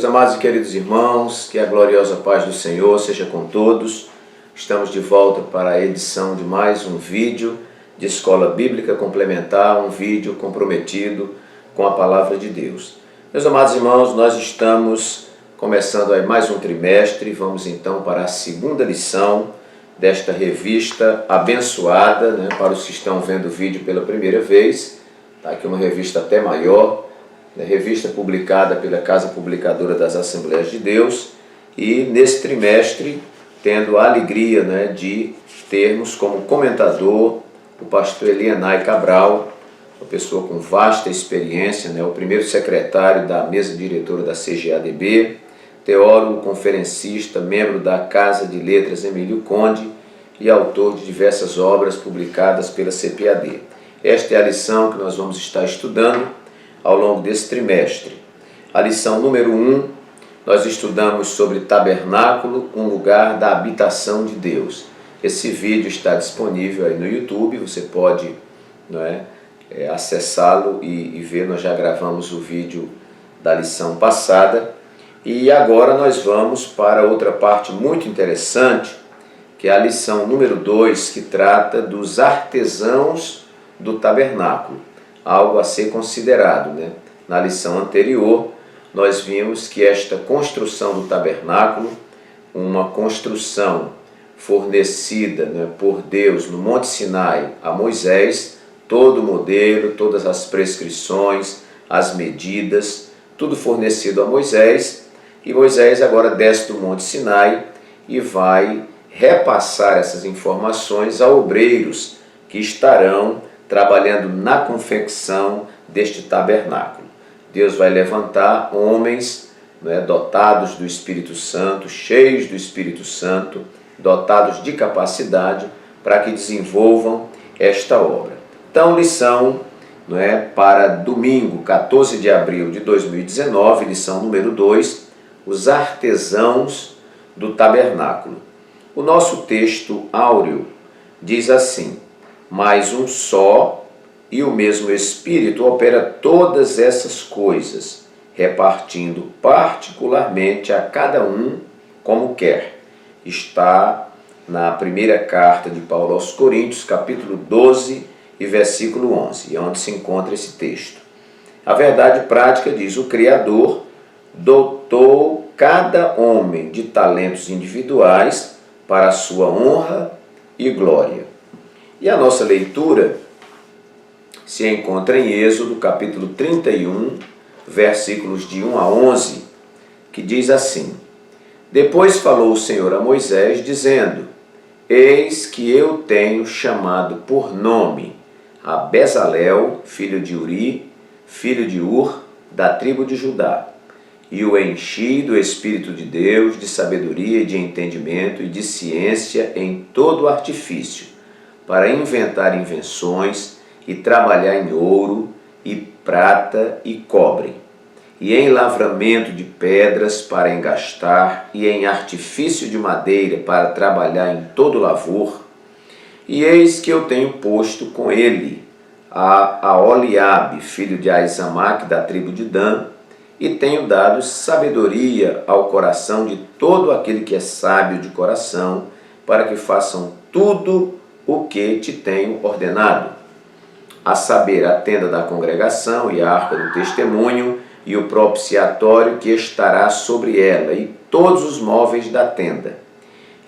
Meus amados e queridos irmãos, que a gloriosa paz do Senhor seja com todos. Estamos de volta para a edição de mais um vídeo de Escola Bíblica Complementar, um vídeo comprometido com a Palavra de Deus. Meus amados irmãos, nós estamos começando aí mais um trimestre, vamos então para a segunda lição desta revista abençoada, para os que estão vendo o vídeo pela primeira vez. Está aqui uma revista até maior, revista publicada pela Casa Publicadora das Assembleias de Deus, e nesse trimestre tendo a alegria de termos como comentador o pastor Elienay Cabral, uma pessoa com vasta experiência, o primeiro secretário da mesa diretora da CGADB, teólogo, conferencista, membro da Casa de Letras Emílio Conde e autor de diversas obras publicadas pela CPAD. Esta é a lição que nós vamos estar estudando ao longo desse trimestre. A lição número 1, nós estudamos sobre tabernáculo, um lugar da habitação de Deus. Esse vídeo está disponível aí no YouTube, você pode acessá-lo e ver. Nós já gravamos o vídeo da lição passada. E agora nós vamos para outra parte muito interessante, que é a lição número 2, que trata dos artesãos do tabernáculo. Algo a ser considerado. Na lição anterior, nós vimos que esta construção do tabernáculo, uma construção fornecida por Deus no Monte Sinai a Moisés, todo o modelo, todas as prescrições, as medidas, tudo fornecido a Moisés, e Moisés agora desce do Monte Sinai e vai repassar essas informações a obreiros que estarão trabalhando na confecção deste tabernáculo. Deus vai levantar homens dotados do Espírito Santo, cheios do Espírito Santo, dotados de capacidade para que desenvolvam esta obra. Então, lição para domingo, 14 de abril de 2019, lição número 2, os artesãos do tabernáculo. O nosso texto áureo diz assim: mas um só e o mesmo Espírito opera todas essas coisas, repartindo particularmente a cada um como quer. Está na primeira carta de Paulo aos Coríntios, capítulo 12 e versículo 11, onde se encontra esse texto. A verdade prática diz: o Criador dotou cada homem de talentos individuais para a sua honra e glória. E a nossa leitura se encontra em Êxodo, capítulo 31, versículos de 1 a 11, que diz assim: depois falou o Senhor a Moisés, dizendo: eis que eu tenho chamado por nome a Bezalel, filho de Uri, filho de Ur, da tribo de Judá, e o enchi do Espírito de Deus, de sabedoria e de entendimento e de ciência em todo artifício, para inventar invenções e trabalhar em ouro e prata e cobre, e em lavramento de pedras para engastar, e em artifício de madeira para trabalhar em todo lavor. E eis que eu tenho posto com ele a Oliabe, filho de Aizamaque, da tribo de Dan, e tenho dado sabedoria ao coração de todo aquele que é sábio de coração, para que façam tudo o que te tenho ordenado, a saber, a tenda da congregação e a arca do testemunho e o propiciatório que estará sobre ela e todos os móveis da tenda,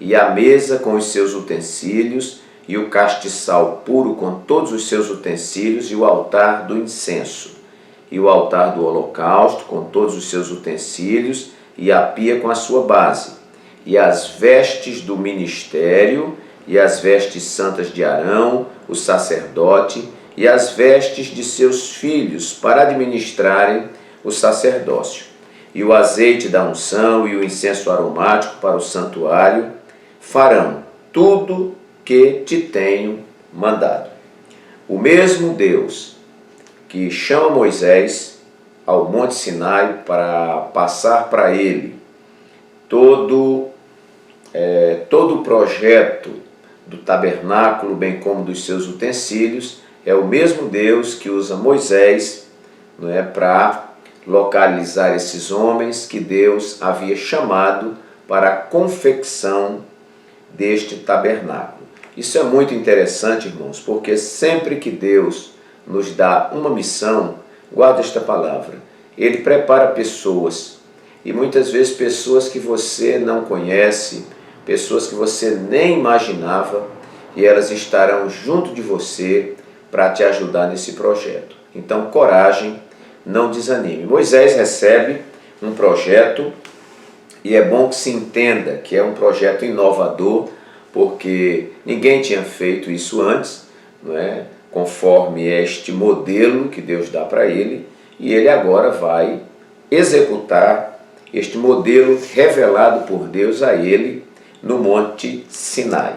e a mesa com os seus utensílios e o castiçal puro com todos os seus utensílios e o altar do incenso e o altar do holocausto com todos os seus utensílios e a pia com a sua base e as vestes do ministério e as vestes santas de Arão, o sacerdote, e as vestes de seus filhos para administrarem o sacerdócio, e o azeite da unção e o incenso aromático para o santuário, farão tudo que te tenho mandado. O mesmo Deus que chama Moisés ao Monte Sinai para passar para ele todo o projeto do tabernáculo, bem como dos seus utensílios, é o mesmo Deus que usa Moisés para localizar esses homens que Deus havia chamado para a confecção deste tabernáculo. Isso é muito interessante, irmãos, porque sempre que Deus nos dá uma missão, guarda esta palavra, Ele prepara pessoas, e muitas vezes pessoas que você não conhece, pessoas que você nem imaginava, e elas estarão junto de você para te ajudar nesse projeto. Então, coragem, não desanime. Moisés recebe um projeto, e é bom que se entenda que é um projeto inovador, porque ninguém tinha feito isso antes, não é? Conforme este modelo que Deus dá para ele, e ele agora vai executar este modelo revelado por Deus a ele no Monte Sinai.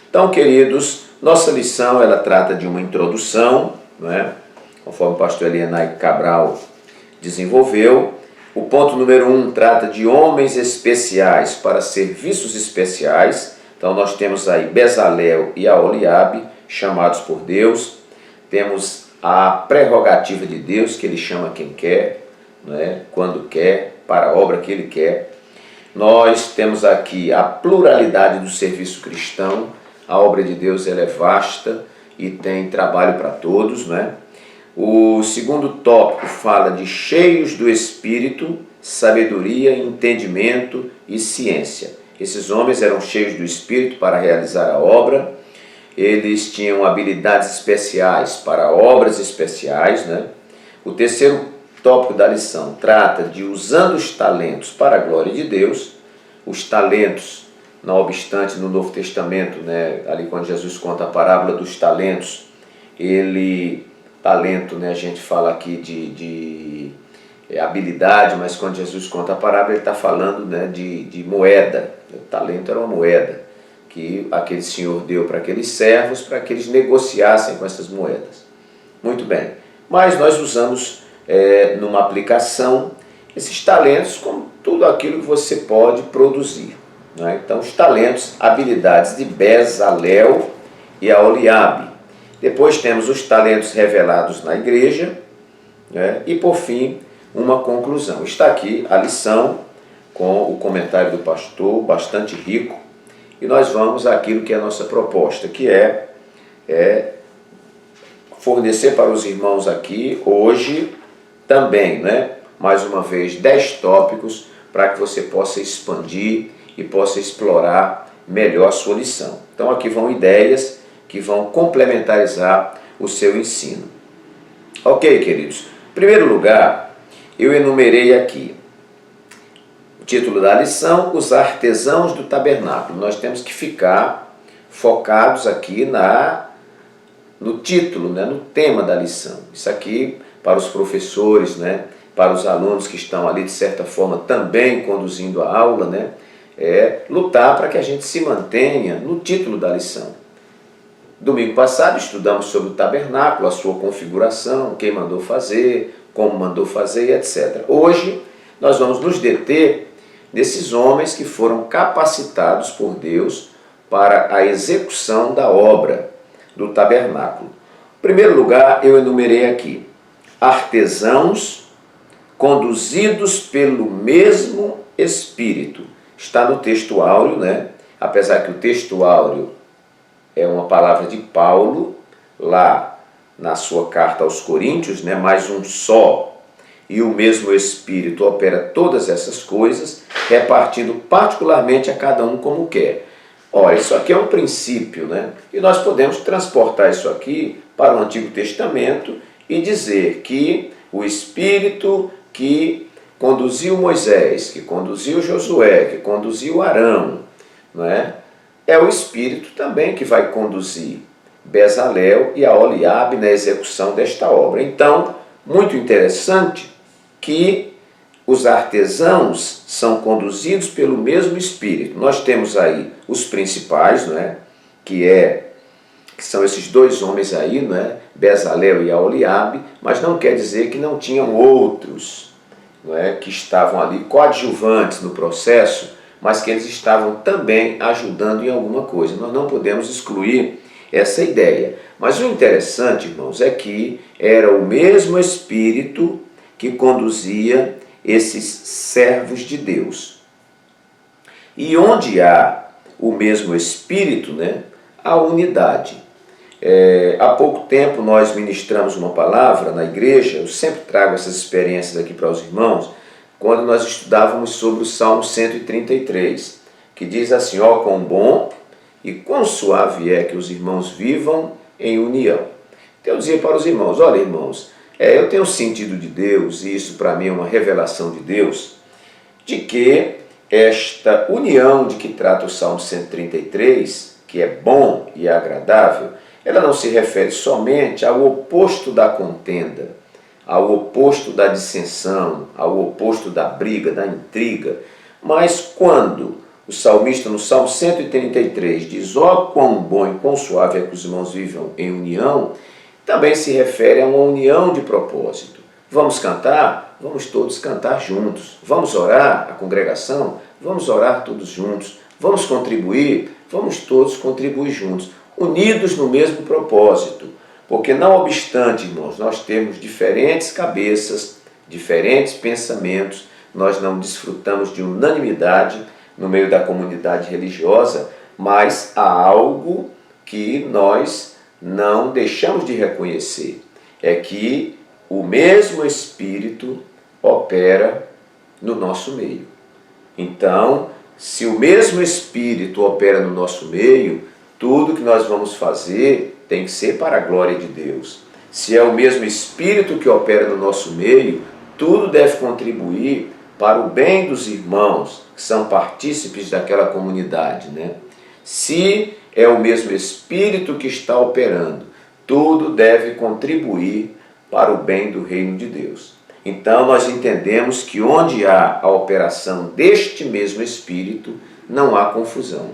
Então, queridos, nossa lição ela trata de uma introdução, não é? Conforme o pastor Elienay Cabral desenvolveu. O ponto número 1 trata de homens especiais para serviços especiais. Então nós temos aí Bezalel e Aholiabe, chamados por Deus. Temos a prerrogativa de Deus, que Ele chama quem quer, né? Quando quer, para a obra que Ele quer. Nós temos aqui a pluralidade do serviço cristão. A obra de Deus ela é vasta e tem trabalho para todos, né? O segundo tópico fala de cheios do Espírito, sabedoria, entendimento e ciência. Esses homens eram cheios do Espírito para realizar a obra, eles tinham habilidades especiais para obras especiais, né? O terceiro tópico da lição trata de usando os talentos para a glória de Deus. Os talentos, não obstante, no Novo Testamento, né, ali quando Jesus conta a parábola dos talentos, talento, né, a gente fala aqui de habilidade, mas quando Jesus conta a parábola, ele está falando, né, de moeda. O talento era uma moeda que aquele senhor deu para aqueles servos para que eles negociassem com essas moedas. Muito bem, mas nós usamos numa aplicação esses talentos como tudo aquilo que você pode produzir, né? Então os talentos, habilidades de Bezalel e Aholiabe. Depois temos os talentos revelados na igreja, né? E por fim uma conclusão. Está aqui a lição com o comentário do pastor, bastante rico, e nós vamos àquilo que é a nossa proposta, que é fornecer para os irmãos aqui hoje também, né, mais uma vez, 10 tópicos para que você possa expandir e possa explorar melhor a sua lição. Então aqui vão ideias que vão complementarizar o seu ensino. Ok, queridos? Em primeiro lugar, eu enumerei aqui o título da lição, os artesãos do tabernáculo. Nós temos que ficar focados aqui no título, né, no tema da lição. Isso aqui para os professores, né, para os alunos que estão ali de certa forma também conduzindo a aula, né, lutar para que a gente se mantenha no título da lição. Domingo passado estudamos sobre o tabernáculo, a sua configuração, quem mandou fazer, como mandou fazer, etc. Hoje nós vamos nos deter nesses homens que foram capacitados por Deus para a execução da obra do tabernáculo. Em primeiro lugar, eu enumerei aqui artesãos conduzidos pelo mesmo Espírito. Está no texto áureo, né? Apesar que o texto áureo é uma palavra de Paulo, lá na sua carta aos Coríntios, né? Mas um só e o mesmo Espírito opera todas essas coisas, repartindo particularmente a cada um como quer. Olha, isso aqui é um princípio, né? E nós podemos transportar isso aqui para o Antigo Testamento e dizer que o Espírito que conduziu Moisés, que conduziu Josué, que conduziu Arão, não é? É o Espírito também que vai conduzir Bezalel e Aholiabe na execução desta obra. Então, muito interessante que os artesãos são conduzidos pelo mesmo Espírito. Nós temos aí os principais, não é? Que são esses dois homens aí, não é? Bezalel e Aholiabe, mas não quer dizer que não tinham outros, não é? Que estavam ali coadjuvantes no processo, mas que eles estavam também ajudando em alguma coisa. Nós não podemos excluir essa ideia. Mas o interessante, irmãos, é que era o mesmo Espírito que conduzia esses servos de Deus. E onde há o mesmo Espírito, né, há unidade. Há pouco tempo nós ministramos uma palavra na igreja, eu sempre trago essas experiências aqui para os irmãos, quando nós estudávamos sobre o Salmo 133, que diz assim: ó, quão bom e quão suave é que os irmãos vivam em união. Então eu dizia para os irmãos: olha, irmãos, eu tenho sentido de Deus, e isso para mim é uma revelação de Deus, de que esta união de que trata o Salmo 133, que é bom e agradável, ela não se refere somente ao oposto da contenda, ao oposto da dissensão, ao oposto da briga, da intriga, mas quando o salmista no Salmo 133 diz: ó, quão bom e quão suave é que os irmãos vivam em união, também se refere a uma união de propósito. Vamos cantar? Vamos todos cantar juntos. Vamos orar, a congregação? Vamos orar todos juntos. Vamos contribuir? Vamos todos contribuir juntos, unidos no mesmo propósito. Porque não obstante, irmãos, nós temos diferentes cabeças, diferentes pensamentos, nós não desfrutamos de unanimidade no meio da comunidade religiosa, mas há algo que nós não deixamos de reconhecer, é que o mesmo Espírito opera no nosso meio. Então, se o mesmo Espírito opera no nosso meio, tudo que nós vamos fazer tem que ser para a glória de Deus. Se é o mesmo Espírito que opera no nosso meio, tudo deve contribuir para o bem dos irmãos que são partícipes daquela comunidade, né? Se é o mesmo Espírito que está operando, tudo deve contribuir para o bem do reino de Deus. Então nós entendemos que onde há a operação deste mesmo Espírito, não há confusão.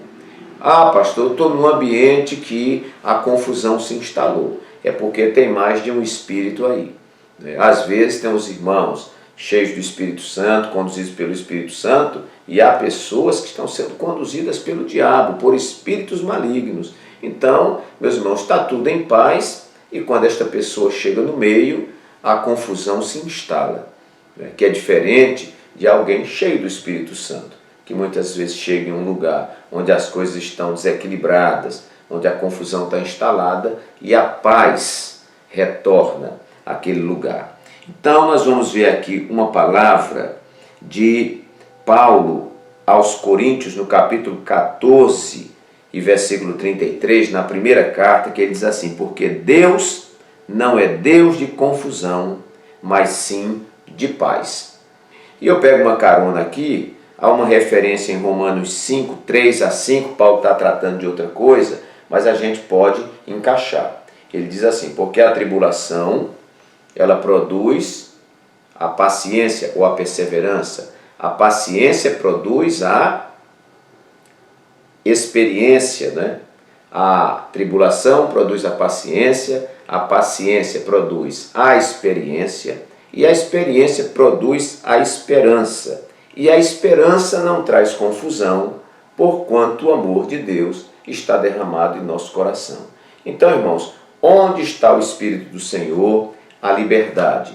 Ah, pastor, eu estou num ambiente que a confusão se instalou. É porque tem mais de um Espírito aí. Às vezes tem os irmãos cheios do Espírito Santo, conduzidos pelo Espírito Santo, e há pessoas que estão sendo conduzidas pelo diabo, por espíritos malignos. Então, meus irmãos, está tudo em paz, e quando esta pessoa chega no meio, a confusão se instala, que é diferente de alguém cheio do Espírito Santo, que muitas vezes chega em um lugar onde as coisas estão desequilibradas, onde a confusão está instalada e a paz retorna àquele lugar. Então nós vamos ver aqui uma palavra de Paulo aos Coríntios no capítulo 14 e versículo 33, na primeira carta, que ele diz assim: porque Deus não é Deus de confusão, mas sim de paz. E eu pego uma carona aqui, há uma referência em Romanos 5, 3 a 5, Paulo está tratando de outra coisa, mas a gente pode encaixar. Ele diz assim: porque a tribulação, ela produz a paciência ou a perseverança. A paciência produz a experiência, né? A tribulação produz a paciência produz a experiência, e a experiência produz a esperança. E a esperança não traz confusão, porquanto o amor de Deus está derramado em nosso coração. Então, irmãos, onde está o Espírito do Senhor, a liberdade.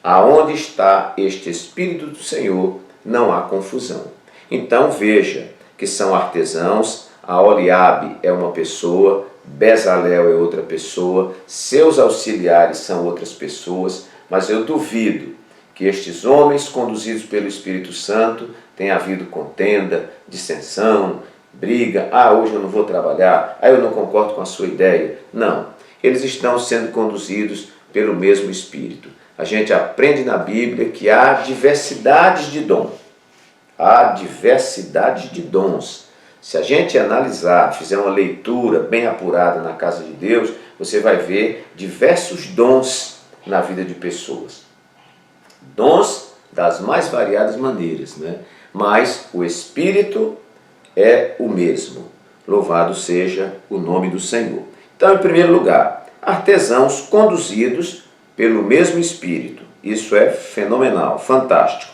Aonde está este Espírito do Senhor, não há confusão. Então veja que são artesãos, a Oliabe é uma pessoa, Bezalel é outra pessoa, seus auxiliares são outras pessoas, mas eu duvido que estes homens conduzidos pelo Espírito Santo tenha havido contenda, dissensão, briga, hoje eu não vou trabalhar, eu não concordo com a sua ideia. Não, eles estão sendo conduzidos pelo mesmo Espírito. A gente aprende na Bíblia que há diversidades de dom. Há diversidade de dons. Se a gente analisar, fizer uma leitura bem apurada na casa de Deus, você vai ver diversos dons na vida de pessoas. Dons das mais variadas maneiras, né? Mas o Espírito é o mesmo. Louvado seja o nome do Senhor. Então, em primeiro lugar, artesãos conduzidos pelo mesmo Espírito. Isso é fenomenal, fantástico.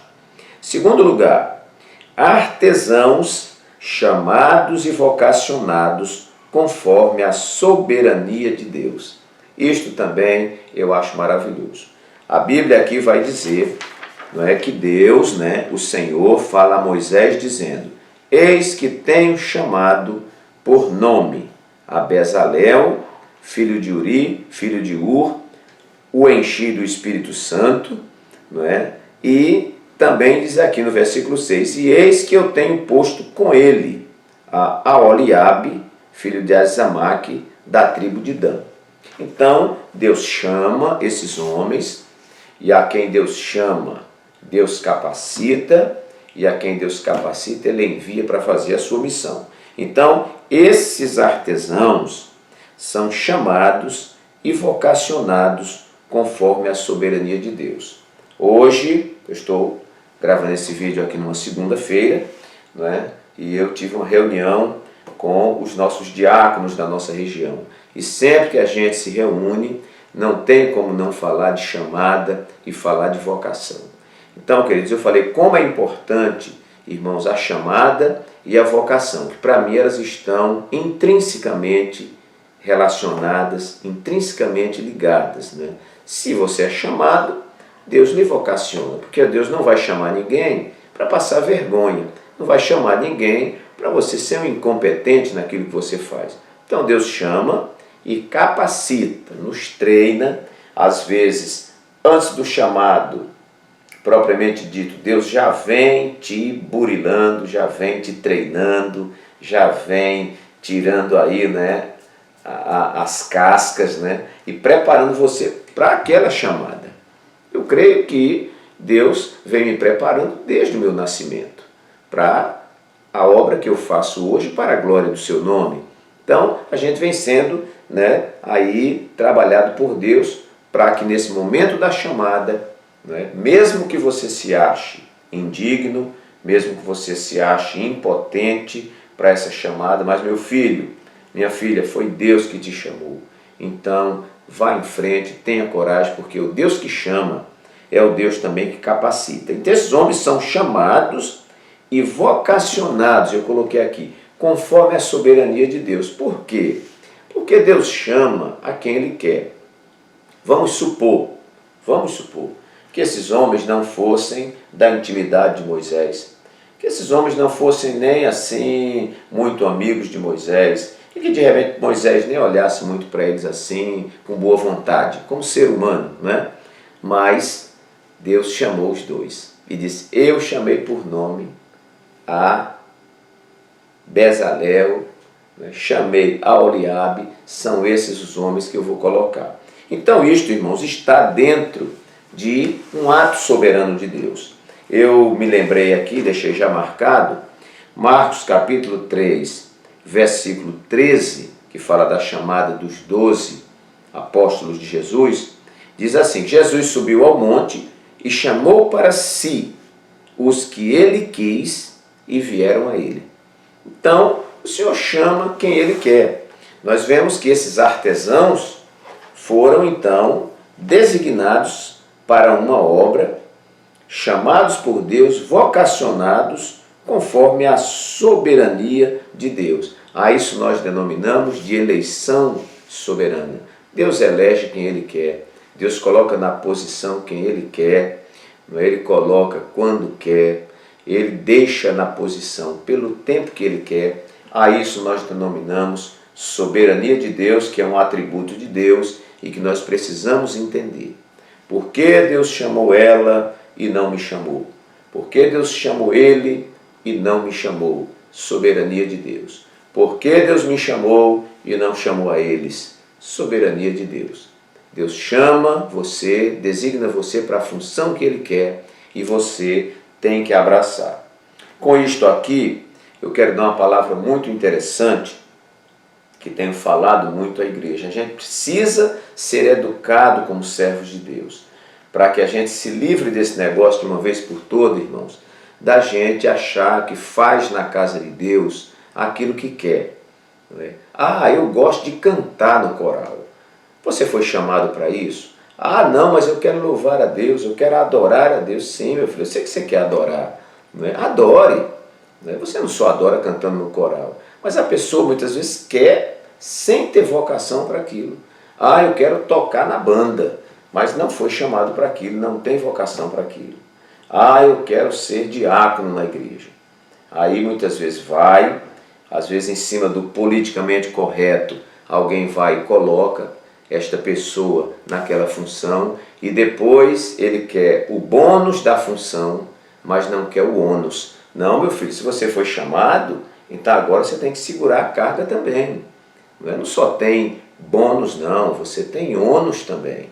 Segundo lugar, artesãos chamados e vocacionados conforme a soberania de Deus. Isto também eu acho maravilhoso. A Bíblia aqui vai dizer, não é, que Deus, né, o Senhor, fala a Moisés dizendo: eis que tenho chamado por nome a Bezalel, filho de Uri, filho de Ur, o enchi do Espírito Santo, não é? E também diz aqui no versículo 6, e eis que eu tenho posto com ele a Oliabe, filho de Azamaque, da tribo de Dan. Então, Deus chama esses homens, e a quem Deus chama, Deus capacita, e a quem Deus capacita, Ele envia para fazer a sua missão. Então, esses artesãos são chamados e vocacionados conforme a soberania de Deus. Hoje, eu estou gravando esse vídeo aqui numa segunda-feira, não é? E eu tive uma reunião com os nossos diáconos da nossa região. E sempre que a gente se reúne, não tem como não falar de chamada e falar de vocação. Então, queridos, eu falei como é importante, irmãos, a chamada e a vocação, que para mim elas estão intrinsecamente relacionadas, intrinsecamente ligadas, né? Se você é chamado, Deus lhe vocaciona, porque Deus não vai chamar ninguém para passar vergonha, não vai chamar ninguém para você ser um incompetente naquilo que você faz. Então Deus chama e capacita, nos treina, às vezes, antes do chamado propriamente dito, Deus já vem te burilando, já vem te treinando, já vem tirando aí, né, as cascas, né, e preparando você para aquela chamada. Eu creio que Deus vem me preparando desde o meu nascimento para a obra que eu faço hoje para a glória do seu nome. Então, a gente vem sendo, né, aí trabalhado por Deus para que nesse momento da chamada, né, mesmo que você se ache indigno, mesmo que você se ache impotente para essa chamada, mas meu filho, minha filha, foi Deus que te chamou. Então, vá em frente, tenha coragem, porque o Deus que chama é o Deus também que capacita. Então, esses homens são chamados e vocacionados, eu coloquei aqui, conforme a soberania de Deus. Por quê? Porque Deus chama a quem Ele quer. Vamos supor que esses homens não fossem da intimidade de Moisés, que esses homens não fossem nem assim muito amigos de Moisés, e que de repente Moisés nem olhasse muito para eles assim, com boa vontade, como ser humano, né? Mas Deus chamou os dois e disse: eu chamei por nome a Bezalel, né? Chamei a Oliabe, são esses os homens que eu vou colocar. Então isto, irmãos, está dentro de um ato soberano de Deus. Eu me lembrei aqui, deixei já marcado, Marcos capítulo 3, versículo 13, que fala da chamada dos 12 apóstolos de Jesus, diz assim: Jesus subiu ao monte e chamou para si os que ele quis e vieram a ele. Então, o Senhor chama quem ele quer. Nós vemos que esses artesãos foram então designados para uma obra, chamados por Deus, vocacionados conforme a soberania de Deus. A isso nós denominamos de eleição soberana. Deus elege quem Ele quer, Deus coloca na posição quem Ele quer, Ele coloca quando quer, Ele deixa na posição pelo tempo que Ele quer. A isso nós denominamos soberania de Deus, que é um atributo de Deus e que nós precisamos entender. Por que Deus chamou ela e não me chamou? Por que Deus chamou ele e não me chamou? Soberania de Deus. Por que Deus me chamou e não chamou a eles? Soberania de Deus. Deus chama você, designa você para a função que Ele quer e você tem que abraçar. Com isto aqui, eu quero dar uma palavra muito interessante que tenho falado muito à igreja. A gente precisa ser educado como servos de Deus, para que a gente se livre desse negócio de uma vez por todas, irmãos, da gente achar que faz na casa de Deus aquilo que quer. Não é? Ah, eu gosto de cantar no coral. Você foi chamado para isso? Ah, não, mas eu quero louvar a Deus, eu quero adorar a Deus. Sim, meu filho, eu sei que você quer adorar. Não é? Adore. Não é? Você não só adora cantando no coral, mas a pessoa muitas vezes quer sem ter vocação para aquilo. Ah, eu quero tocar na banda. mas não foi chamado para aquilo, não tem vocação para aquilo. Ah, eu quero ser diácono na igreja. Aí muitas vezes vai, às vezes em cima do politicamente correto, alguém vai e coloca esta pessoa naquela função e depois ele quer o bônus da função, mas não quer o ônus. Não, meu filho, se você foi chamado, então agora você tem que segurar a carga também. Não só tem bônus, não, você tem ônus também.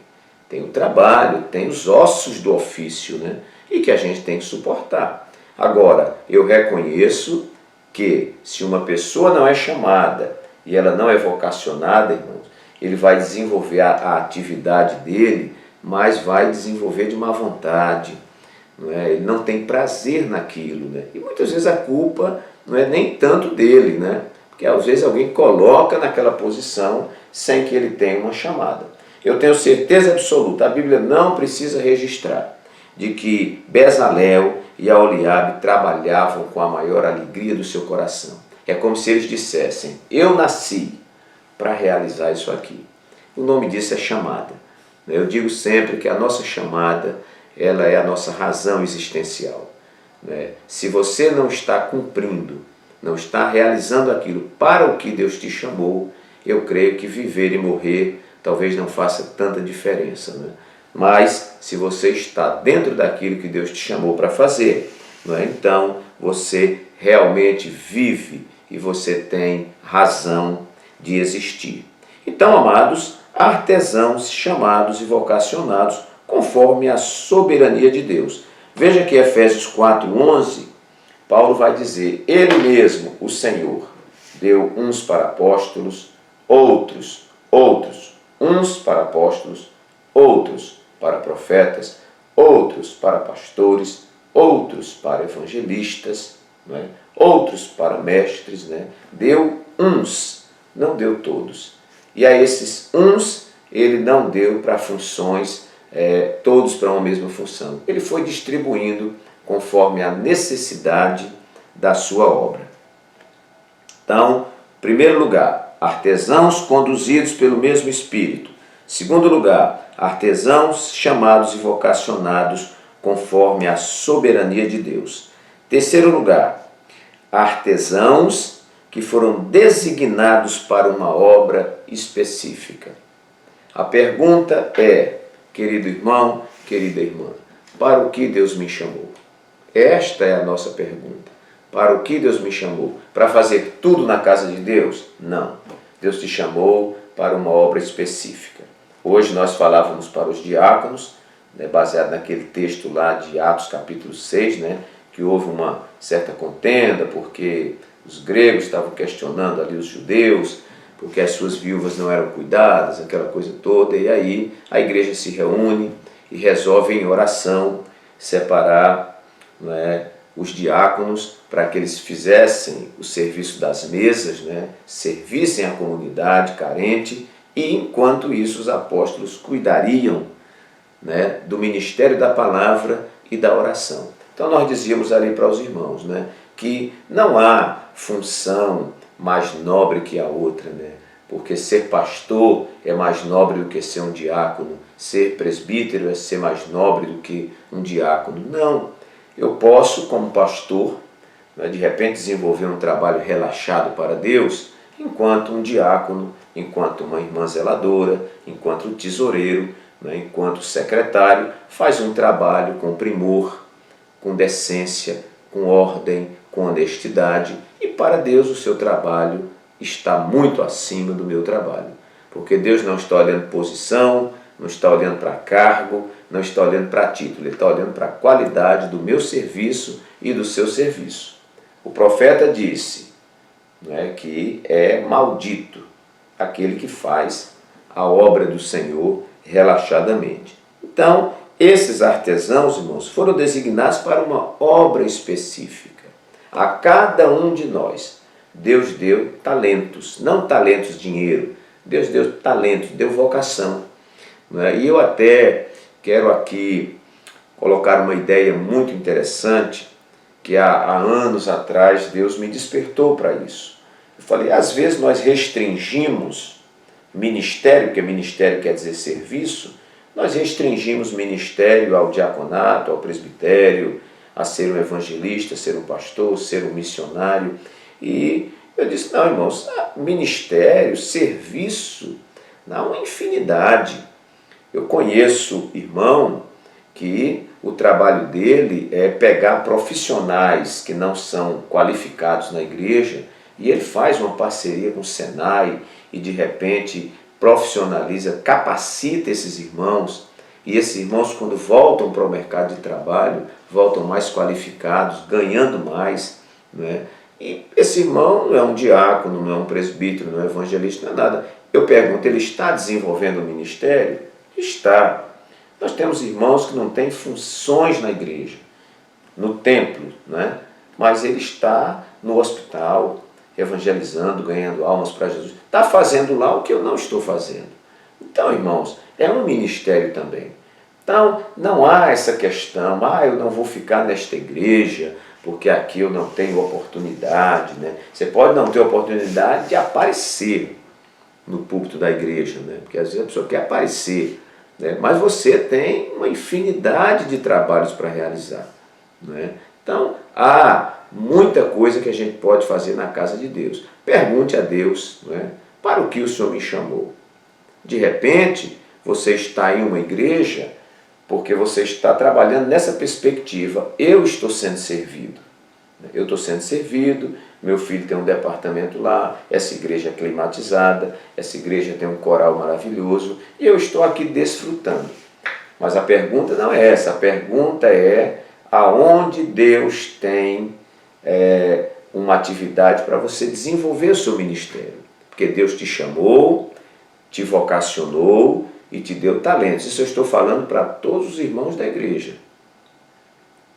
Tem o trabalho, tem os ossos do ofício, né? E que a gente tem que suportar. Agora, eu reconheço que se uma pessoa não é chamada e ela não é vocacionada, irmãos, ele vai desenvolver a atividade dele, mas vai desenvolver de má vontade. Não é? Ele não tem prazer naquilo. Né? E muitas vezes a culpa não é nem tanto dele, né? Porque às vezes alguém coloca naquela posição sem que ele tenha uma chamada. Eu tenho certeza absoluta, a Bíblia não precisa registrar, de que Bezalel e Aholiabe trabalhavam com a maior alegria do seu coração. É como se eles dissessem, eu nasci para realizar isso aqui. O nome disso é chamada. Eu digo sempre que a nossa chamada, ela é a nossa razão existencial. Se você não está cumprindo, não está realizando aquilo para o que Deus te chamou, eu creio que viver e morrer talvez não faça tanta diferença. Né? Mas, se você está dentro daquilo que Deus te chamou para fazer, então você realmente vive e você tem razão de existir. Então, amados, artesãos chamados e vocacionados conforme a soberania de Deus. Veja que Efésios 4:11, Paulo vai dizer, Ele mesmo, o Senhor, deu uns para apóstolos, outros, uns para apóstolos, outros para profetas, outros para pastores, outros para evangelistas, outros para mestres. Deu uns, não deu todos. E a esses uns, ele não deu para funções, todos para uma mesma função. Ele foi distribuindo conforme a necessidade da sua obra. Então, em primeiro lugar, artesãos conduzidos pelo mesmo Espírito. Segundo lugar, artesãos chamados e vocacionados conforme a soberania de Deus. Terceiro lugar, artesãos que foram designados para uma obra específica. A pergunta é, querido irmão, querida irmã, para o que Deus me chamou? Esta é a nossa pergunta. Para o que Deus me chamou? Para fazer tudo na casa de Deus? Não. Deus te chamou para uma obra específica. Hoje nós falávamos para os diáconos, baseado naquele texto lá de Atos capítulo 6, que houve uma certa contenda, porque os gregos estavam questionando ali os judeus, porque as suas viúvas não eram cuidadas, aquela coisa toda, e aí a igreja se reúne e resolve em oração separar os diáconos para que eles fizessem o serviço das mesas, servissem a comunidade carente, e enquanto isso os apóstolos cuidariam do ministério da palavra e da oração. Então nós dizíamos ali para os irmãos que não há função mais nobre que a outra, porque ser pastor é mais nobre do que ser um diácono, ser presbítero é ser mais nobre do que um diácono. Não, eu posso, como pastor, de repente desenvolver um trabalho relaxado para Deus, enquanto um diácono, enquanto uma irmã zeladora, enquanto um tesoureiro, enquanto secretário, faz um trabalho com primor, com decência, com ordem, com honestidade, e para Deus o seu trabalho está muito acima do meu trabalho, porque Deus não está olhando posição, não está olhando para cargo, não está olhando para título, Ele está olhando para a qualidade do meu serviço e do seu serviço. O profeta disse que é maldito aquele que faz a obra do Senhor relaxadamente. Então, esses artesãos, irmãos, foram designados para uma obra específica. A cada um de nós, Deus deu talentos, não talentos dinheiro, Deus deu talentos, deu vocação. E eu até quero aqui colocar uma ideia muito interessante, que há anos atrás Deus me despertou para isso. Eu falei, às vezes nós restringimos ministério, porque ministério quer dizer serviço, nós restringimos o ministério ao diaconato, ao presbitério, a ser um evangelista, ser um pastor, ser um missionário. E eu disse, não, irmãos, ministério, serviço, há uma infinidade. Eu conheço irmão que o trabalho dele é pegar profissionais que não são qualificados na igreja e ele faz uma parceria com o Senai e de repente profissionaliza, capacita esses irmãos, e esses irmãos, quando voltam para o mercado de trabalho, voltam mais qualificados, ganhando mais, né? E esse irmão não é um diácono, não é um presbítero, não é evangelista, não é nada. Eu pergunto, ele está desenvolvendo o ministério? Está. Nós temos irmãos que não têm funções na igreja, no templo, né? Mas ele está no hospital, evangelizando, ganhando almas para Jesus. Está fazendo lá o que eu não estou fazendo. Então, irmãos, é um ministério também. Então, não há essa questão, eu não vou ficar nesta igreja, porque aqui eu não tenho oportunidade, né? Você pode não ter oportunidade de aparecer no púlpito da igreja, né? Porque às vezes a pessoa quer aparecer, né? Mas você tem uma infinidade de trabalhos para realizar, né? Então, há muita coisa que a gente pode fazer na casa de Deus. Pergunte a Deus, né? Para o que o Senhor me chamou? De repente, você está em uma igreja porque você está trabalhando nessa perspectiva. Eu estou sendo servido. Eu estou sendo servido, meu filho tem um departamento lá, essa igreja é climatizada, essa igreja tem um coral maravilhoso e eu estou aqui desfrutando. Mas a pergunta não é essa, a pergunta é aonde Deus tem uma atividade para você desenvolver o seu ministério. Porque Deus te chamou, te vocacionou e te deu talentos. Isso eu estou falando para todos os irmãos da igreja.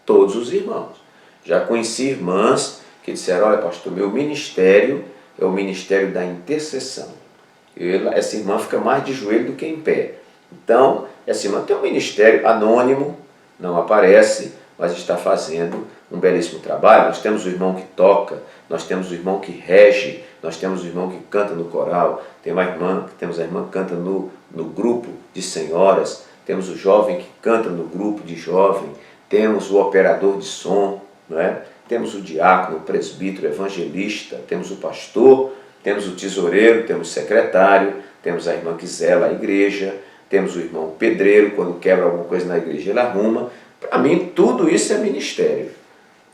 Todos os irmãos. Já conheci irmãs que disseram, olha pastor, meu ministério é o ministério da intercessão. Essa irmã fica mais de joelho do que em pé. Então, essa irmã tem um ministério anônimo, não aparece, mas está fazendo um belíssimo trabalho. Nós temos o irmão que toca, nós temos o irmão que rege, nós temos o irmão que canta no coral, temos a irmã que canta no grupo de senhoras, temos o jovem que canta no grupo de jovem, temos o operador de som, não é? Temos o diácono, o presbítero, o evangelista, temos o pastor, temos o tesoureiro, temos o secretário, temos a irmã que zela a igreja, temos o irmão pedreiro, quando quebra alguma coisa na igreja ele arruma. Para mim tudo isso é ministério,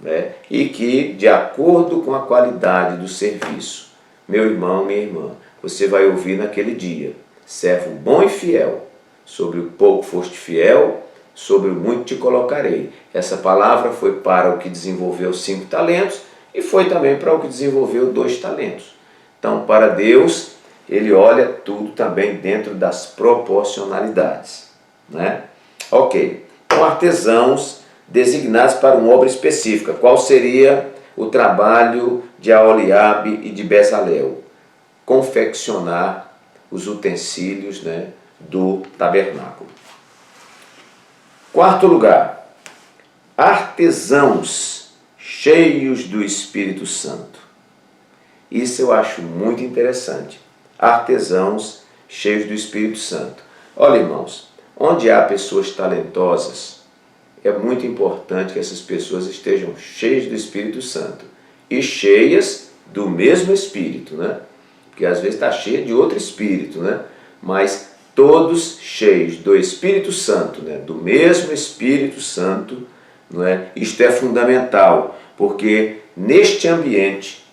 né? E que de acordo com a qualidade do serviço, meu irmão, minha irmã, você vai ouvir naquele dia, servo bom e fiel, sobre o pouco foste fiel, sobre o muito te colocarei. Essa palavra foi para o que desenvolveu 5 talentos e foi também para o que desenvolveu 2 talentos. Então, para Deus, Ele olha tudo também dentro das proporcionalidades, né? Ok. Então, artesãos designados para uma obra específica. Qual seria o trabalho de Aholiabe e de Bezalel? Confeccionar os utensílios, né, do tabernáculo. Quarto lugar, artesãos cheios do Espírito Santo. Isso eu acho muito interessante. Artesãos cheios do Espírito Santo. Olha, irmãos, onde há pessoas talentosas, é muito importante que essas pessoas estejam cheias do Espírito Santo e cheias do mesmo Espírito, né? Porque às vezes está cheia de outro Espírito, né? Mas todos cheios do Espírito Santo, né? Do mesmo Espírito Santo, não é? Isto é fundamental, porque neste ambiente,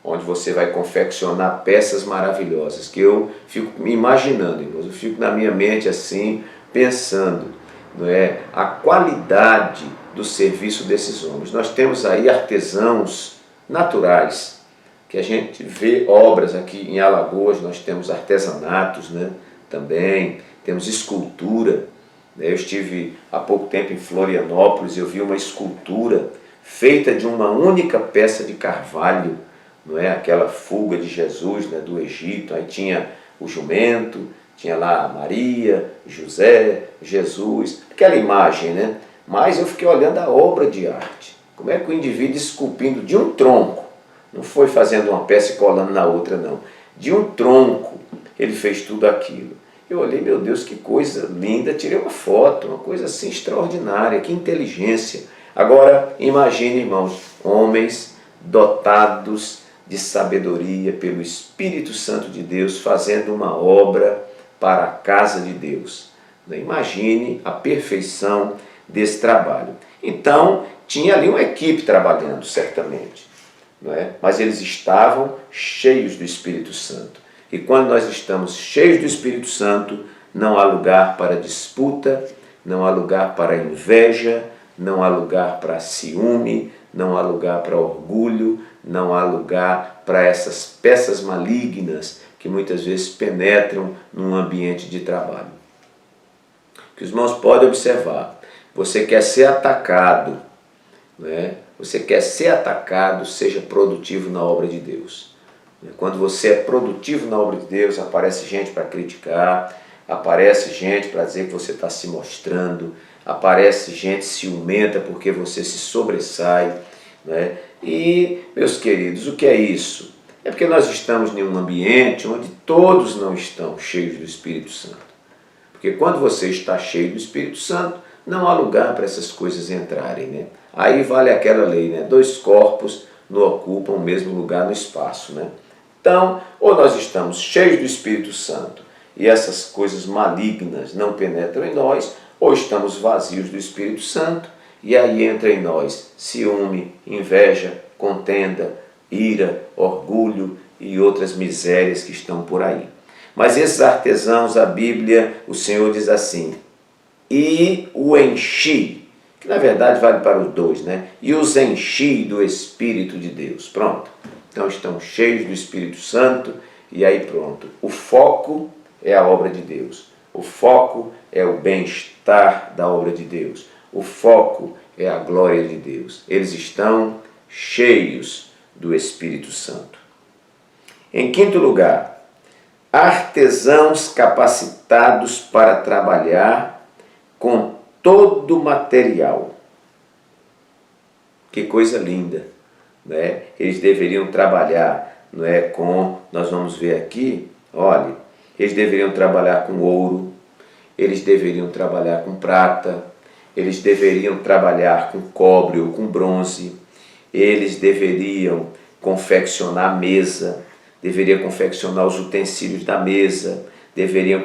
onde você vai confeccionar peças maravilhosas, que eu fico me imaginando, irmãos, eu fico na minha mente assim, pensando, não é? A qualidade do serviço desses homens. Nós temos aí artesãos naturais, que a gente vê obras aqui em Alagoas, nós temos artesanatos, né? Também temos escultura, né? Eu estive há pouco tempo em Florianópolis, eu vi uma escultura feita de uma única peça de carvalho, não é? Aquela fuga de Jesus, né, do Egito, aí tinha o jumento, tinha lá Maria, José, Jesus, aquela imagem, né? Mas eu fiquei olhando a obra de arte, como é que o indivíduo esculpindo de um tronco, não foi fazendo uma peça e colando na outra não, de um tronco ele fez tudo aquilo. Eu olhei, meu Deus, que coisa linda, tirei uma foto, uma coisa assim extraordinária, que inteligência. Agora, imagine, irmãos, homens dotados de sabedoria pelo Espírito Santo de Deus, fazendo uma obra para a casa de Deus. Imagine a perfeição desse trabalho. Então, tinha ali uma equipe trabalhando, certamente, não é? Mas eles estavam cheios do Espírito Santo. E quando nós estamos cheios do Espírito Santo, não há lugar para disputa, não há lugar para inveja, não há lugar para ciúme, não há lugar para orgulho, não há lugar para essas peças malignas que muitas vezes penetram num ambiente de trabalho. Que os irmãos podem observar, você quer ser atacado, né? Você quer ser atacado, seja produtivo na obra de Deus. Quando você é produtivo na obra de Deus, aparece gente para criticar, aparece gente para dizer que você está se mostrando, aparece gente ciumenta porque você se sobressai, né? E, meus queridos, o que é isso? É porque nós estamos em um ambiente onde todos não estão cheios do Espírito Santo. Porque quando você está cheio do Espírito Santo, não há lugar para essas coisas entrarem, né? Aí vale aquela lei, né? 2 corpos não ocupam o mesmo lugar no espaço, né? Então, ou nós estamos cheios do Espírito Santo e essas coisas malignas não penetram em nós, ou estamos vazios do Espírito Santo e aí entra em nós ciúme, inveja, contenda, ira, orgulho e outras misérias que estão por aí. Mas esses artesãos, a Bíblia, o Senhor diz assim, e o enchi, que na verdade vale para os dois, né? E os enchi do Espírito de Deus. Pronto. Então estão cheios do Espírito Santo e aí pronto. O foco é a obra de Deus. O foco é o bem-estar da obra de Deus. O foco é a glória de Deus. Eles estão cheios do Espírito Santo. Em quinto lugar, artesãos capacitados para trabalhar com todo o material. Que coisa linda! Né? Eles deveriam trabalhar, não é, nós vamos ver aqui, olha, eles deveriam trabalhar com ouro, eles deveriam trabalhar com prata, eles deveriam trabalhar com cobre ou com bronze, eles deveriam confeccionar a mesa, deveriam confeccionar os utensílios da mesa, deveriam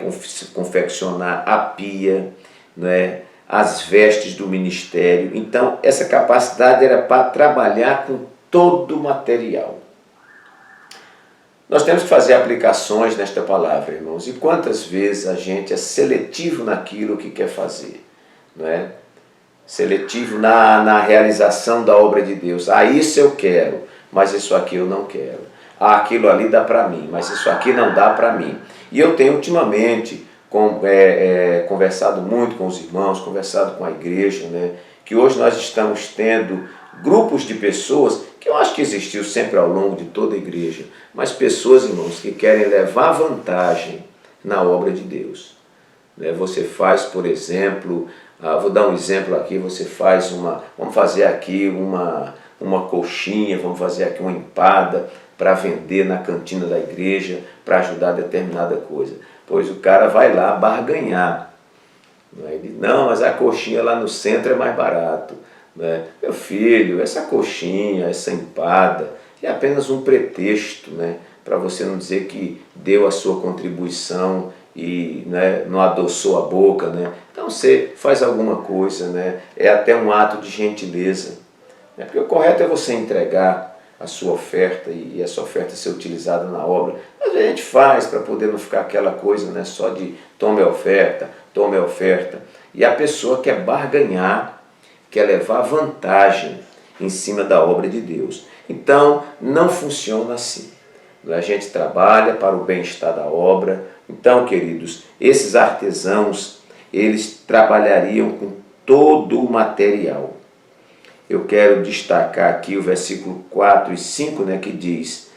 confeccionar a pia, não é? As vestes do ministério. Então, essa capacidade era para trabalhar com todo o material. Nós temos que fazer aplicações nesta palavra, irmãos. E quantas vezes a gente é seletivo naquilo que quer fazer, não é? Seletivo na realização da obra de Deus. Ah, isso eu quero, mas isso aqui eu não quero. Ah, aquilo ali dá para mim, mas isso aqui não dá para mim. E eu tenho ultimamente conversado muito com os irmãos, conversado com a igreja, né? Que hoje nós estamos tendo grupos de pessoas, que eu acho que existiu sempre ao longo de toda a igreja, mas pessoas, irmãos, que querem levar vantagem na obra de Deus. Você faz, por exemplo, vou dar um exemplo aqui, você faz vamos fazer aqui uma coxinha, vamos fazer aqui uma empada para vender na cantina da igreja, para ajudar determinada coisa. Pois o cara vai lá barganhar. Ele, não, mas a coxinha lá no centro é mais barato. Meu filho, essa coxinha, essa empada, é apenas um pretexto, para você não dizer que deu a sua contribuição e não adoçou a boca. Então você faz alguma coisa, é até um ato de gentileza. Porque o correto é você entregar a sua oferta e essa oferta ser utilizada na obra. Mas a gente faz para poder não ficar aquela coisa só de tome a oferta, tome a oferta. E a pessoa quer barganhar, quer levar vantagem em cima da obra de Deus. Então, não funciona assim. A gente trabalha para o bem-estar da obra. Então, queridos, esses artesãos, eles trabalhariam com todo o material. Eu quero destacar aqui o versículo 4 e 5, que diz,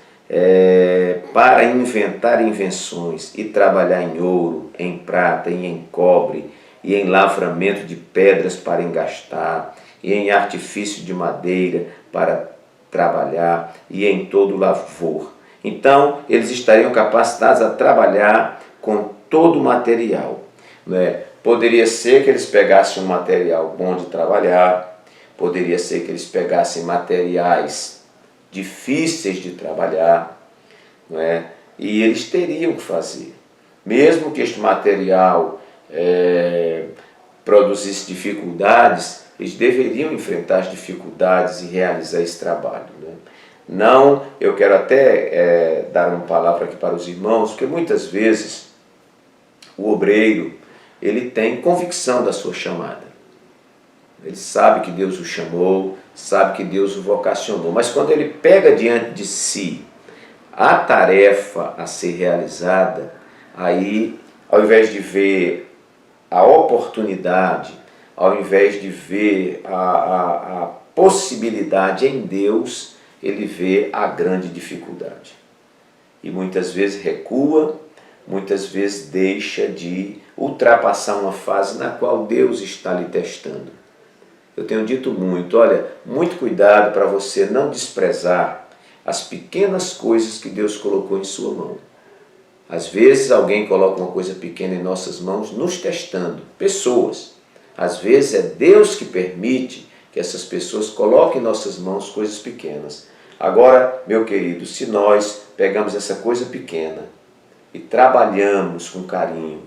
para inventar invenções e trabalhar em ouro, em prata e em cobre, e em lavramento de pedras para engastar, e em artifício de madeira para trabalhar, e em todo lavor. Então, eles estariam capacitados a trabalhar com todo o material, né? Poderia ser que eles pegassem um material bom de trabalhar, poderia ser que eles pegassem materiais difíceis de trabalhar, não é? E eles teriam que fazer. Mesmo que este material produzisse dificuldades, eles deveriam enfrentar as dificuldades e realizar esse trabalho, né? Não, eu quero até dar uma palavra aqui para os irmãos, porque muitas vezes o obreiro, ele tem convicção da sua chamada. Ele sabe que Deus o chamou, sabe que Deus o vocacionou, mas quando ele pega diante de si a tarefa a ser realizada, aí, ao invés de ver a oportunidade, ao invés de ver a possibilidade em Deus, ele vê a grande dificuldade. E muitas vezes recua, muitas vezes deixa de ultrapassar uma fase na qual Deus está lhe testando. Eu tenho dito muito, olha, muito cuidado para você não desprezar as pequenas coisas que Deus colocou em sua mão. Às vezes alguém coloca uma coisa pequena em nossas mãos, nos testando, pessoas. Às vezes é Deus que permite que essas pessoas coloquem em nossas mãos coisas pequenas. Agora, meu querido, se nós pegamos essa coisa pequena e trabalhamos com carinho,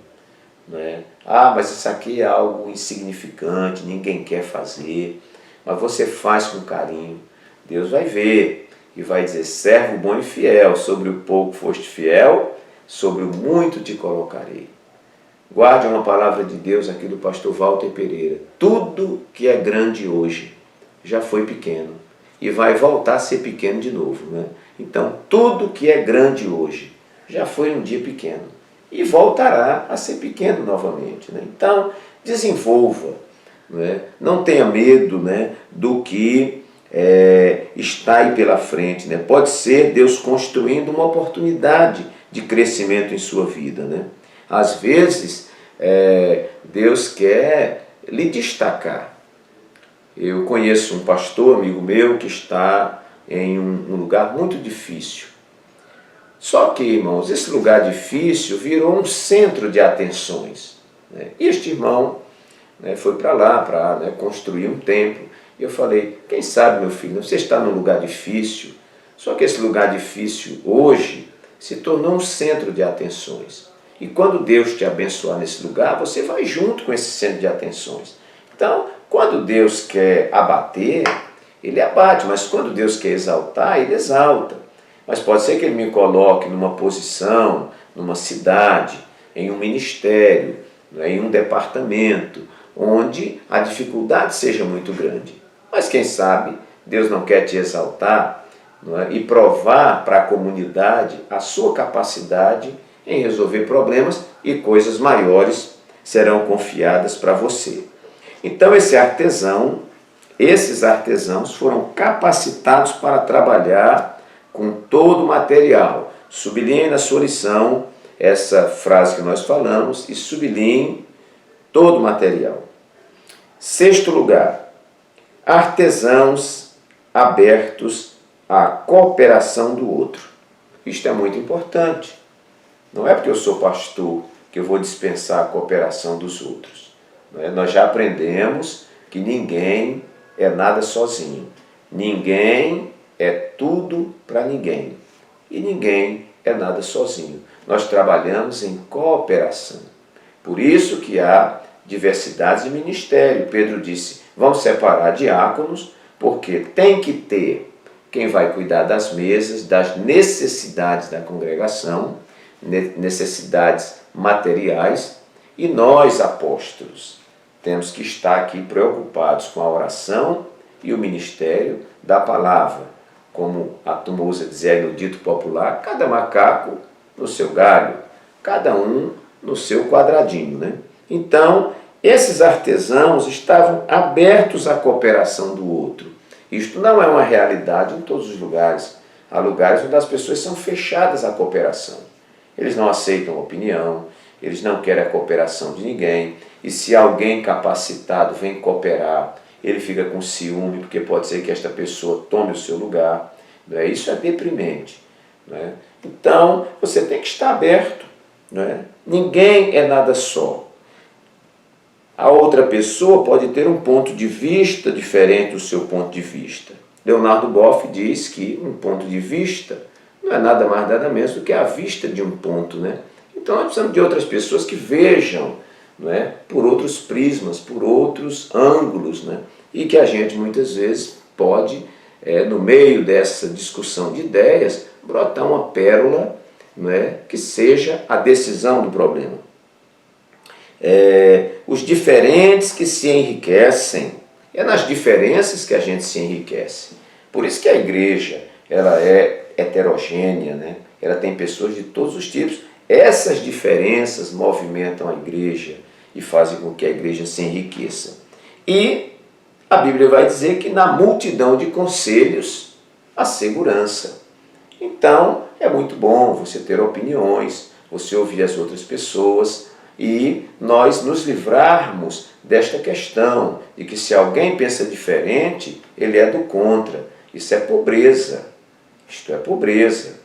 não é? Ah, mas isso aqui é algo insignificante, ninguém quer fazer, mas você faz com carinho, Deus vai ver e vai dizer, servo bom e fiel, sobre o pouco foste fiel, sobre o muito te colocarei. Guarde uma palavra de Deus aqui do pastor Walter Pereira. Tudo que é grande hoje já foi pequeno e vai voltar a ser pequeno de novo, né? Então, tudo que é grande hoje já foi um dia pequeno e voltará a ser pequeno novamente, né? Então, desenvolva, né? Não tenha medo, né, do que está aí pela frente, né? Pode ser Deus construindo uma oportunidade de crescimento em sua vida, né? Às vezes, Deus quer lhe destacar. Eu conheço um pastor, amigo meu, que está em um lugar muito difícil. Só que, irmãos, esse lugar difícil virou um centro de atenções, né? E este irmão, né, foi para lá, para, né, construir um templo. E eu falei, quem sabe, meu filho, você está num lugar difícil, só que esse lugar difícil hoje se tornou um centro de atenções. E quando Deus te abençoar nesse lugar, você vai junto com esse centro de atenções. Então, quando Deus quer abater, Ele abate, mas quando Deus quer exaltar, Ele exalta. Mas pode ser que Ele me coloque numa posição, numa cidade, em um ministério, né, em um departamento, onde a dificuldade seja muito grande. Mas quem sabe, Deus não quer te exaltar, não é, e provar para a comunidade a sua capacidade em resolver problemas e coisas maiores serão confiadas para você. Então esses artesãos foram capacitados para trabalhar com todo o material. Sublinhe na sua lição essa frase que nós falamos e sublinhe todo o material. Sexto lugar, artesãos abertos à cooperação do outro. Isto é muito importante. Não é porque eu sou pastor que eu vou dispensar a cooperação dos outros. Não é? Nós já aprendemos que ninguém é nada sozinho. Ninguém é tudo para ninguém. E ninguém é nada sozinho. Nós trabalhamos em cooperação. Por isso que há diversidades de ministério. Pedro disse, vamos separar diáconos, porque tem que ter quem vai cuidar das mesas, das necessidades da congregação, necessidades materiais, e nós, apóstolos, temos que estar aqui preocupados com a oração e o ministério da palavra. Como a turma usa dizer no dito popular, cada macaco no seu galho, cada um no seu quadradinho, né? Então, esses artesãos estavam abertos à cooperação do outro. Isto não é uma realidade em todos os lugares. Há lugares onde as pessoas são fechadas à cooperação. Eles não aceitam opinião, eles não querem a cooperação de ninguém. E se alguém capacitado vem cooperar, ele fica com ciúme, porque pode ser que esta pessoa tome o seu lugar. Não é? Isso é deprimente. Não é? Então, você tem que estar aberto. não é? Ninguém é nada só. A outra pessoa pode ter um ponto de vista diferente do seu ponto de vista. Leonardo Boff diz que um ponto de vista não é nada mais nada menos do que a vista de um ponto, né? Então nós precisamos de outras pessoas que vejam, não é, por outros prismas, por outros ângulos, né? E que a gente muitas vezes pode, no meio dessa discussão de ideias, brotar uma pérola, não é, que seja a decisão do problema. Os diferentes que se enriquecem, é nas diferenças que a gente se enriquece. Por isso que a igreja ela é heterogênea, né? Ela tem pessoas de todos os tipos. Essas diferenças movimentam a igreja e fazem com que a igreja se enriqueça. E a Bíblia vai dizer que na multidão de conselhos há segurança. Então é muito bom você ter opiniões, você ouvir as outras pessoas e nós nos livrarmos desta questão de que se alguém pensa diferente, ele é do contra. Isso é pobreza. Isto é pobreza,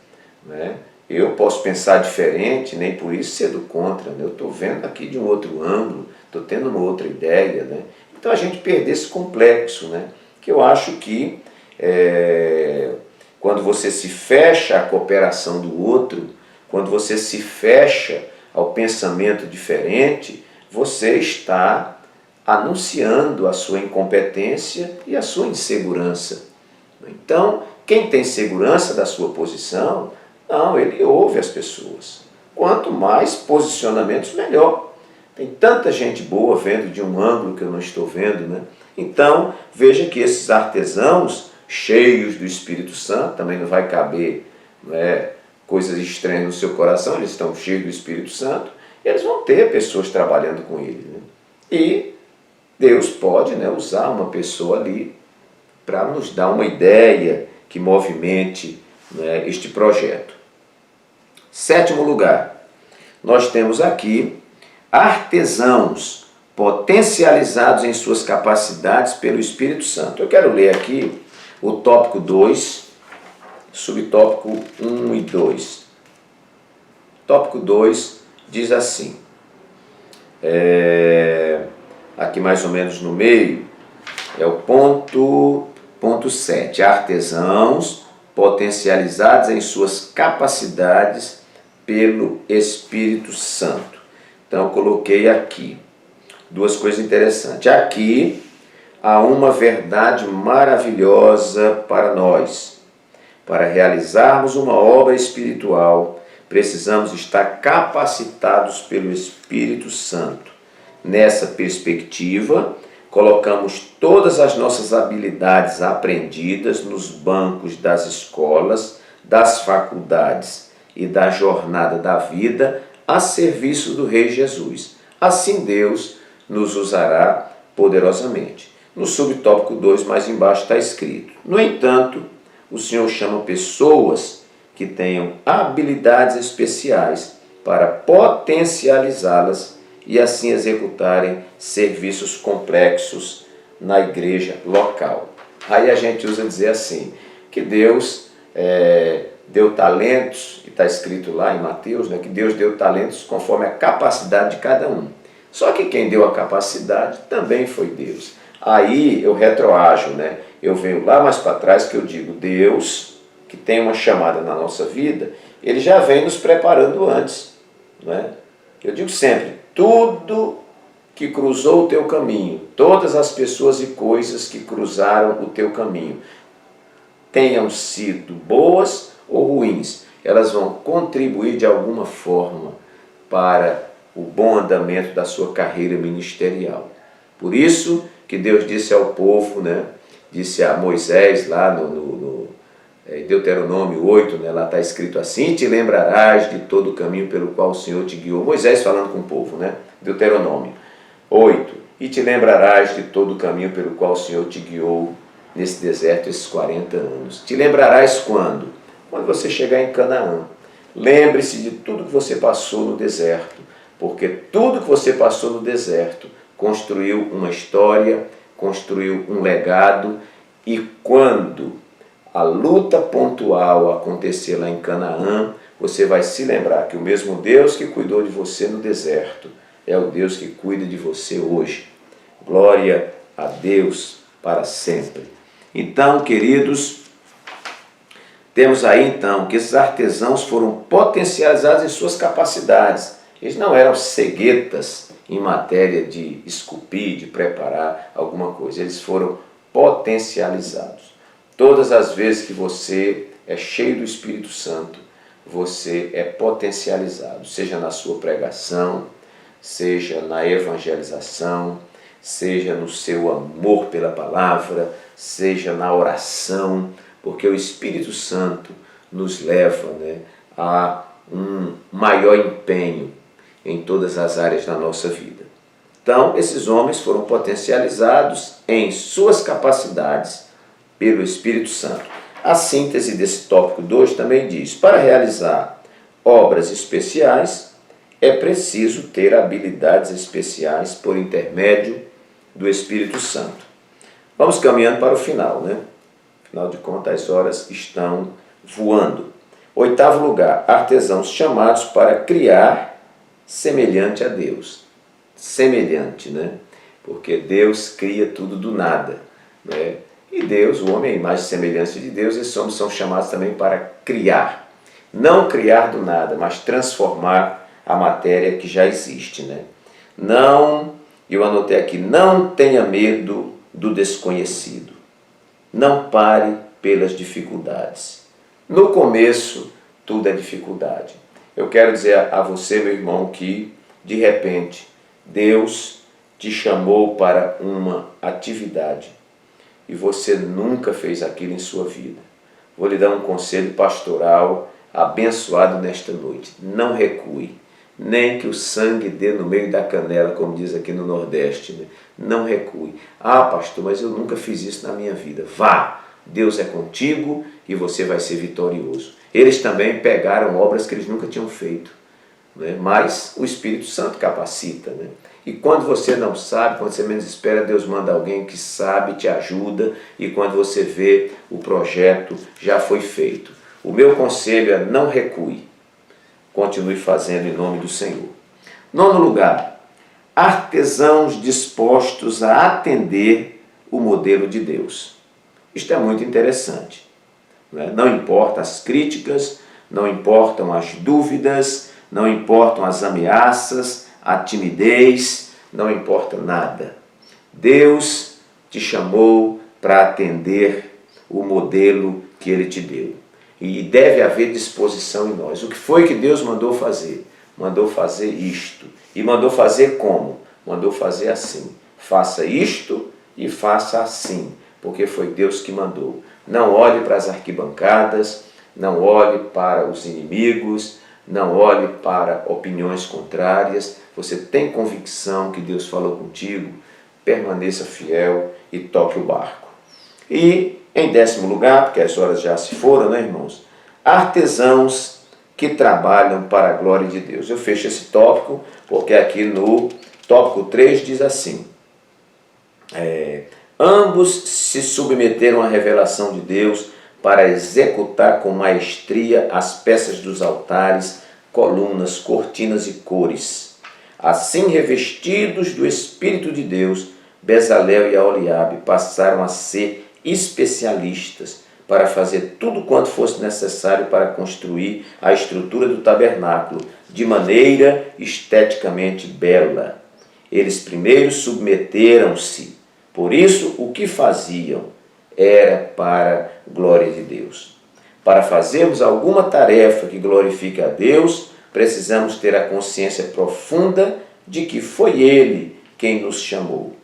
né? Eu posso pensar diferente, nem por isso ser do contra, né? Eu estou vendo aqui de um outro ângulo, estou tendo uma outra ideia, né? Então a gente perder esse complexo, né? Que eu acho que quando você se fecha à cooperação do outro, quando você se fecha ao pensamento diferente, você está anunciando a sua incompetência e a sua insegurança. Então, quem tem segurança da sua posição, não, ele ouve as pessoas. Quanto mais posicionamentos, melhor. Tem tanta gente boa vendo de um ângulo que eu não estou vendo, né? Então, veja que esses artesãos cheios do Espírito Santo, também não vai caber, coisas estranhas no seu coração, eles estão cheios do Espírito Santo, eles vão ter pessoas trabalhando com ele, né? E Deus pode, né, usar uma pessoa ali para nos dar uma ideia que movimente, né, este projeto. 7º lugar, nós temos aqui artesãos potencializados em suas capacidades pelo Espírito Santo. Eu quero ler aqui o tópico 2, subtópico 1 e 2. Tópico 2 diz assim, aqui mais ou menos no meio, é o ponto 7. Artesãos potencializados em suas capacidades pelo Espírito Santo. Então eu coloquei aqui duas coisas interessantes. Aqui há uma verdade maravilhosa para nós. Para realizarmos uma obra espiritual, precisamos estar capacitados pelo Espírito Santo. Nessa perspectiva, colocamos todas as nossas habilidades aprendidas nos bancos das escolas, das faculdades e da jornada da vida a serviço do Rei Jesus. Assim Deus nos usará poderosamente. No subtópico 2, mais embaixo, está escrito: no entanto, o Senhor chama pessoas que tenham habilidades especiais para potencializá-las e assim executarem serviços complexos na igreja local. Aí a gente usa dizer assim, que Deus deu talentos, e está escrito lá em Mateus, né, que Deus deu talentos conforme a capacidade de cada um. Só que quem deu a capacidade também foi Deus. Aí eu retroajo, né? Eu venho lá mais para trás que eu digo, Deus, que tem uma chamada na nossa vida, Ele já vem nos preparando antes, né? Eu digo sempre, tudo que cruzou o teu caminho, todas as pessoas e coisas que cruzaram o teu caminho, tenham sido boas ou ruins, elas vão contribuir de alguma forma para o bom andamento da sua carreira ministerial. Por isso que Deus disse ao povo, né, disse a Moisés lá no Deuteronômio 8, né, lá está escrito assim, te lembrarás de todo o caminho pelo qual o Senhor te guiou. Moisés falando com o povo, né, Deuteronômio 8, e te lembrarás de todo o caminho pelo qual o Senhor te guiou nesse deserto esses 40 anos. Te lembrarás quando? Quando você chegar em Canaã. Lembre-se de tudo que você passou no deserto, porque tudo que você passou no deserto construiu uma história, construiu um legado, e quando a luta pontual acontecer lá em Canaã, você vai se lembrar que o mesmo Deus que cuidou de você no deserto é o Deus que cuida de você hoje. Glória a Deus para sempre. Então, queridos, temos aí então que esses artesãos foram potencializados em suas capacidades. Eles não eram ceguetas em matéria de esculpir, de preparar alguma coisa. Eles foram potencializados. Todas as vezes que você é cheio do Espírito Santo, você é potencializado, seja na sua pregação, seja na evangelização, seja no seu amor pela palavra, seja na oração, porque o Espírito Santo nos leva, a um maior empenho em todas as áreas da nossa vida. Então, esses homens foram potencializados em suas capacidades pelo Espírito Santo. A síntese desse tópico 2 também diz: para realizar obras especiais, é preciso ter habilidades especiais por intermédio do Espírito Santo. Vamos caminhando para o final, Afinal de contas, as horas estão voando. 8º lugar, artesãos chamados para criar semelhante a Deus. Semelhante, Porque Deus cria tudo do nada, E Deus, o homem é a imagem e semelhança de Deus, e são chamados também para criar. Não criar do nada, mas transformar a matéria que já existe, Não, eu anotei aqui, não tenha medo do desconhecido. Não pare pelas dificuldades. No começo, tudo é dificuldade. Eu quero dizer a você, meu irmão, que, de repente, Deus te chamou para uma atividade e você nunca fez aquilo em sua vida. Vou lhe dar um conselho pastoral abençoado nesta noite. Não recue, nem que o sangue dê no meio da canela, como diz aqui no Nordeste. Não recue. Ah, pastor, mas eu nunca fiz isso na minha vida. Vá, Deus é contigo e você vai ser vitorioso. Eles também pegaram obras que eles nunca tinham feito, mas o Espírito Santo capacita. E quando você não sabe, quando você menos espera, Deus manda alguém que sabe, te ajuda, e quando você vê, o projeto já foi feito. O meu conselho é: não recue, continue fazendo em nome do Senhor. 9º lugar, artesãos dispostos a atender o modelo de Deus. Isto é muito interessante. Não importam as críticas, não importam as dúvidas, não importam as ameaças, a timidez, não importa nada. Deus te chamou para atender o modelo que Ele te deu. E deve haver disposição em nós. O que foi que Deus mandou fazer? Mandou fazer isto. E mandou fazer como? Mandou fazer assim. Faça isto e faça assim, porque foi Deus que mandou. Não olhe para as arquibancadas, não olhe para os inimigos, não olhe para opiniões contrárias. Você tem convicção que Deus falou contigo, permaneça fiel e toque o barco. E em 10º lugar, porque as horas já se foram, irmãos? Artesãos que trabalham para a glória de Deus. Eu fecho esse tópico porque aqui no tópico 3 diz assim: ambos se submeteram à revelação de Deus para executar com maestria as peças dos altares, colunas, cortinas e cores. Assim, revestidos do Espírito de Deus, Bezalel e Aholiabe passaram a ser especialistas para fazer tudo quanto fosse necessário para construir a estrutura do tabernáculo de maneira esteticamente bela. Eles primeiro submeteram-se, por isso o que faziam era para a glória de Deus. Para fazermos alguma tarefa que glorifique a Deus, precisamos ter a consciência profunda de que foi Ele quem nos chamou.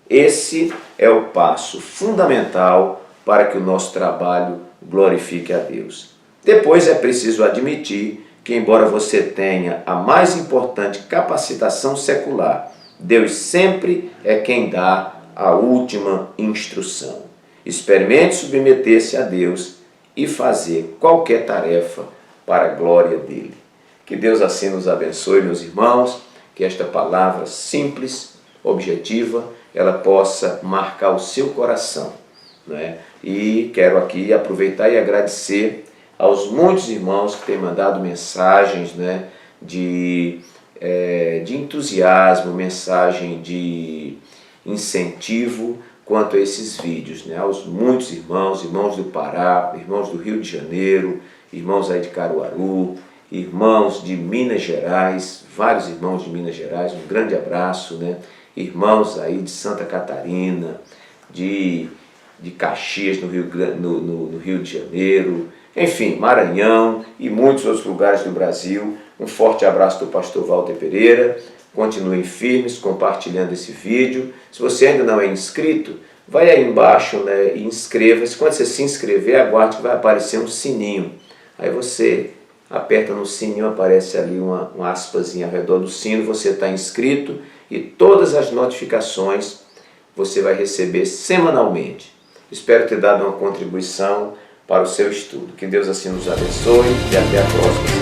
Esse é o passo fundamental para que o nosso trabalho glorifique a Deus. Depois é preciso admitir que, embora você tenha a mais importante capacitação secular, Deus sempre é quem dá a última instrução. Experimente submeter-se a Deus e fazer qualquer tarefa para a glória dele. Que Deus assim nos abençoe, meus irmãos, que esta palavra simples, objetiva, ela possa marcar o seu coração, E quero aqui aproveitar e agradecer aos muitos irmãos que têm mandado mensagens, né, de entusiasmo, mensagem de incentivo quanto a esses vídeos, né? Aos muitos irmãos do Pará, irmãos do Rio de Janeiro, irmãos aí de Caruaru, irmãos de Minas Gerais, vários irmãos de Minas Gerais, um grande abraço, né? Irmãos aí de Santa Catarina, de Caxias, no Rio de Janeiro, enfim, Maranhão e muitos outros lugares do Brasil. Um forte abraço do pastor Walter Pereira. Continuem firmes, compartilhando esse vídeo. Se você ainda não é inscrito, vai aí embaixo, né, e inscreva-se. Quando você se inscrever, aguarde que vai aparecer um sininho. Aí você aperta no sininho, aparece ali uma aspazinha ao redor do sino, você está inscrito e todas as notificações você vai receber semanalmente. Espero ter dado uma contribuição para o seu estudo. Que Deus assim nos abençoe e até a próxima.